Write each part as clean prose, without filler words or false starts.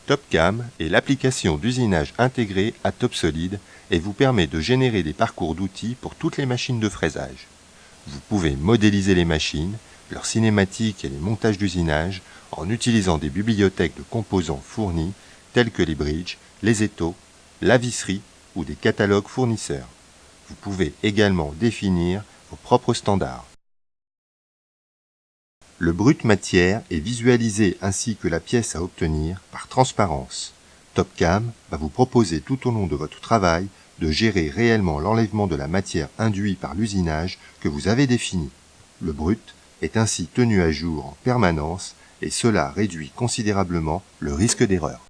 TopCam est l'application d'usinage intégrée à TopSolid et vous permet de générer des parcours d'outils pour toutes les machines de fraisage. Vous pouvez modéliser les machines, leurs cinématiques et les montages d'usinage en utilisant des bibliothèques de composants fournis tels que les bridges, les étaux, la visserie ou des catalogues fournisseurs. Vous pouvez également définir vos propres standards. Le brut matière est visualisé ainsi que la pièce à obtenir par transparence. TopCam va vous proposer tout au long de votre travail de gérer réellement l'enlèvement de la matière induit par l'usinage que vous avez défini. Le brut est ainsi tenu à jour en permanence et cela réduit considérablement le risque d'erreur.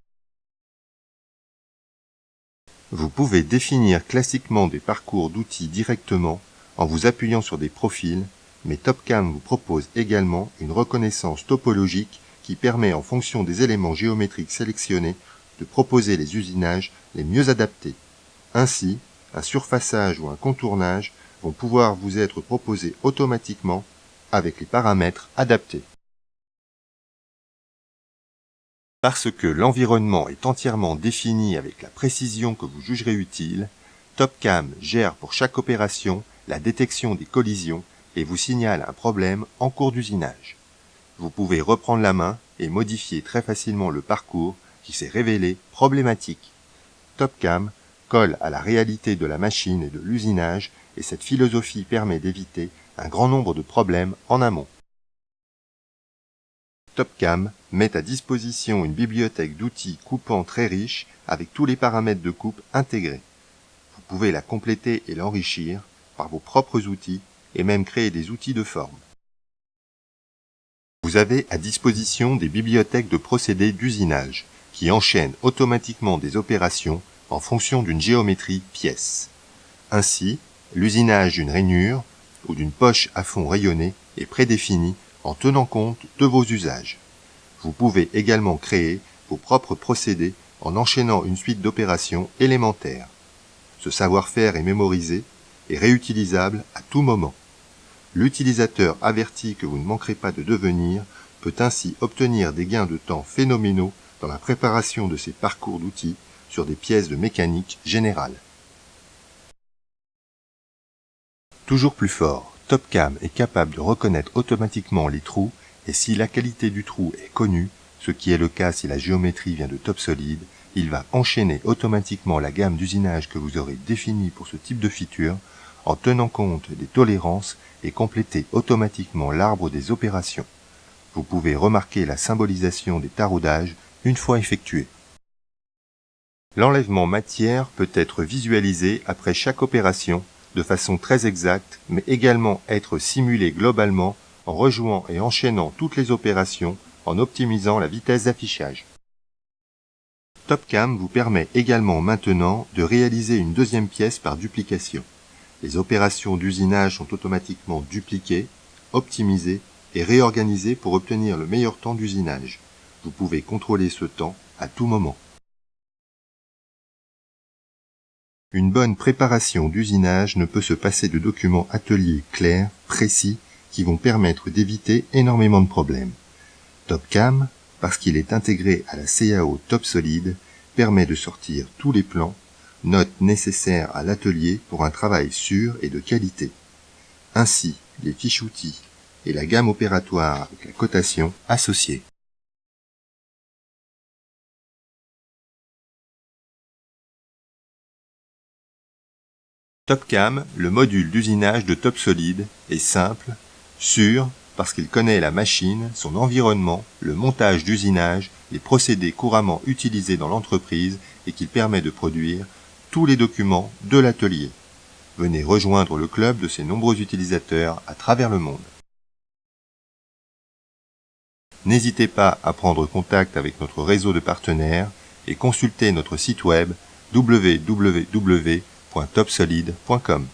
Vous pouvez définir classiquement des parcours d'outils directement en vous appuyant sur des profils, mais TopCam vous propose également une reconnaissance topologique qui permet en fonction des éléments géométriques sélectionnés de proposer les usinages les mieux adaptés. Ainsi, un surfaçage ou un contournage vont pouvoir vous être proposés automatiquement avec les paramètres adaptés. Parce que l'environnement est entièrement défini avec la précision que vous jugerez utile, TopCam gère pour chaque opération la détection des collisions et vous signale un problème en cours d'usinage. Vous pouvez reprendre la main et modifier très facilement le parcours qui s'est révélé problématique. TopCam colle à la réalité de la machine et de l'usinage et cette philosophie permet d'éviter un grand nombre de problèmes en amont. TopCam met à disposition une bibliothèque d'outils coupants très riche avec tous les paramètres de coupe intégrés. Vous pouvez la compléter et l'enrichir par vos propres outils et même créer des outils de forme. Vous avez à disposition des bibliothèques de procédés d'usinage qui enchaînent automatiquement des opérations en fonction d'une géométrie pièce. Ainsi, l'usinage d'une rainure ou d'une poche à fond rayonné est prédéfini en tenant compte de vos usages. Vous pouvez également créer vos propres procédés en enchaînant une suite d'opérations élémentaires. Ce savoir-faire est mémorisé et réutilisable à tout moment. L'utilisateur averti que vous ne manquerez pas de devenir peut ainsi obtenir des gains de temps phénoménaux dans la préparation de ses parcours d'outils sur des pièces de mécanique générale. Toujours plus fort, TopCam est capable de reconnaître automatiquement les trous et si la qualité du trou est connue, ce qui est le cas si la géométrie vient de TopSolid, il va enchaîner automatiquement la gamme d'usinage que vous aurez définie pour ce type de feature en tenant compte des tolérances et compléter automatiquement l'arbre des opérations. Vous pouvez remarquer la symbolisation des taraudages une fois effectué. L'enlèvement matière peut être visualisé après chaque opération de façon très exacte, mais également être simulé globalement en rejouant et enchaînant toutes les opérations en optimisant la vitesse d'affichage. TopCam vous permet également maintenant de réaliser une deuxième pièce par duplication. Les opérations d'usinage sont automatiquement dupliquées, optimisées et réorganisées pour obtenir le meilleur temps d'usinage. Vous pouvez contrôler ce temps à tout moment. Une bonne préparation d'usinage ne peut se passer de documents ateliers clairs, précis, qui vont permettre d'éviter énormément de problèmes. TopCam, parce qu'il est intégré à la CAO TopSolid, permet de sortir tous les plans, notes nécessaires à l'atelier pour un travail sûr et de qualité. Ainsi, les fiches outils et la gamme opératoire avec la cotation associée. TopCam, le module d'usinage de TopSolid, est simple, sûr, parce qu'il connaît la machine, son environnement, le montage d'usinage, les procédés couramment utilisés dans l'entreprise et qu'il permet de produire tous les documents de l'atelier. Venez rejoindre le club de ces nombreux utilisateurs à travers le monde. N'hésitez pas à prendre contact avec notre réseau de partenaires et consulter notre site web www.topsolid.com.